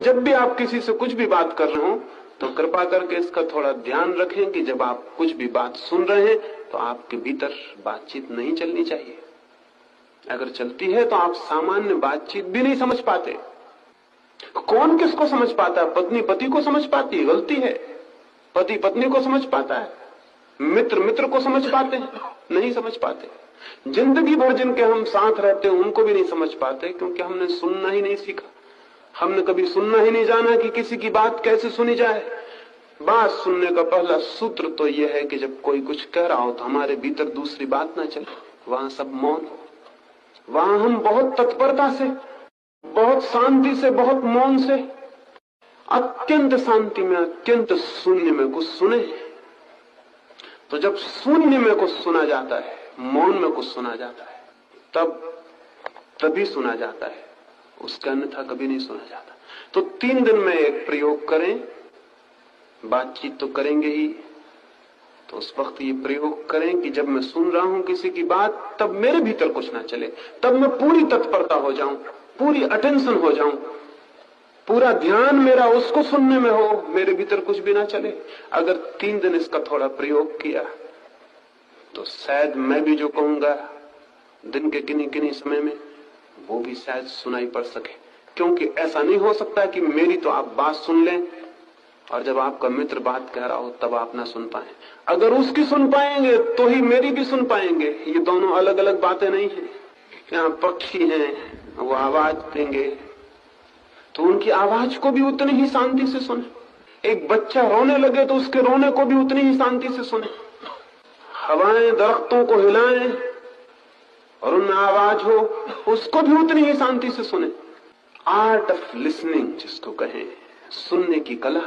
जब भी आप किसी से कुछ भी बात कर रहे हो तो कृपा करके इसका थोड़ा ध्यान रखें कि जब आप कुछ भी बात सुन रहे हैं तो आपके भीतर बातचीत नहीं चलनी चाहिए। अगर चलती है तो आप सामान्य बातचीत भी नहीं समझ पाते। कौन किसको समझ पाता है? पत्नी पति को समझ पाती है, गलती है। पति पत्नी को समझ पाता है, मित्र मित्र को समझ पाते हैं, नहीं समझ पाते। जिंदगी भर जिनके हम साथ रहते हैं उनको भी नहीं समझ पाते, क्योंकि हमने सुनना ही नहीं सीखा। हमने कभी सुनना ही नहीं जाना कि किसी की बात कैसे सुनी जाए। बात सुनने का पहला सूत्र तो यह है कि जब कोई कुछ कह रहा हो तो हमारे भीतर दूसरी बात ना चले, वहां सब मौन हो। वहां हम बहुत तत्परता से, बहुत शांति से, बहुत मौन से, अत्यंत शांति में, अत्यंत शून्य में कुछ सुने। तो जब शून्य में कुछ सुना जाता है, मौन में कुछ सुना जाता है, तभी सुना जाता है, उसके अन्यथा कभी नहीं सुना जाता। तो 3 दिन में एक प्रयोग करें। बातचीत तो करेंगे ही, तो उस वक्त ये प्रयोग करें कि जब मैं सुन रहा हूं किसी की बात, तब मेरे भीतर कुछ ना चले, तब मैं पूरी तत्परता हो जाऊं, पूरी अटेंशन हो जाऊं, पूरा ध्यान मेरा उसको सुनने में हो, मेरे भीतर कुछ भी ना चले। अगर 3 दिन इसका थोड़ा प्रयोग किया तो शायद मैं भी जो कहूंगा दिन के किन्हीं किन्हीं समय में वो भी शायद सुनाई पड़ सके। क्योंकि ऐसा नहीं हो सकता कि मेरी तो आप बात सुन लें और जब आपका मित्र बात कह रहा हो तब आप ना सुन पाए। अगर उसकी सुन पाएंगे तो ही मेरी भी सुन पाएंगे। ये दोनों अलग अलग बातें नहीं है। यहाँ पक्षी हैं, वो आवाज देंगे तो उनकी आवाज को भी उतनी ही शांति से सुने। एक बच्चा रोने लगे तो उसके रोने को भी उतनी ही शांति से सुने। हवाएं दरख्तों को हिलाएं और उनमें आवाज हो, उसको भी उतनी ही शांति से सुने। आर्ट ऑफ लिसनिंग जिसको कहें, सुनने की कला।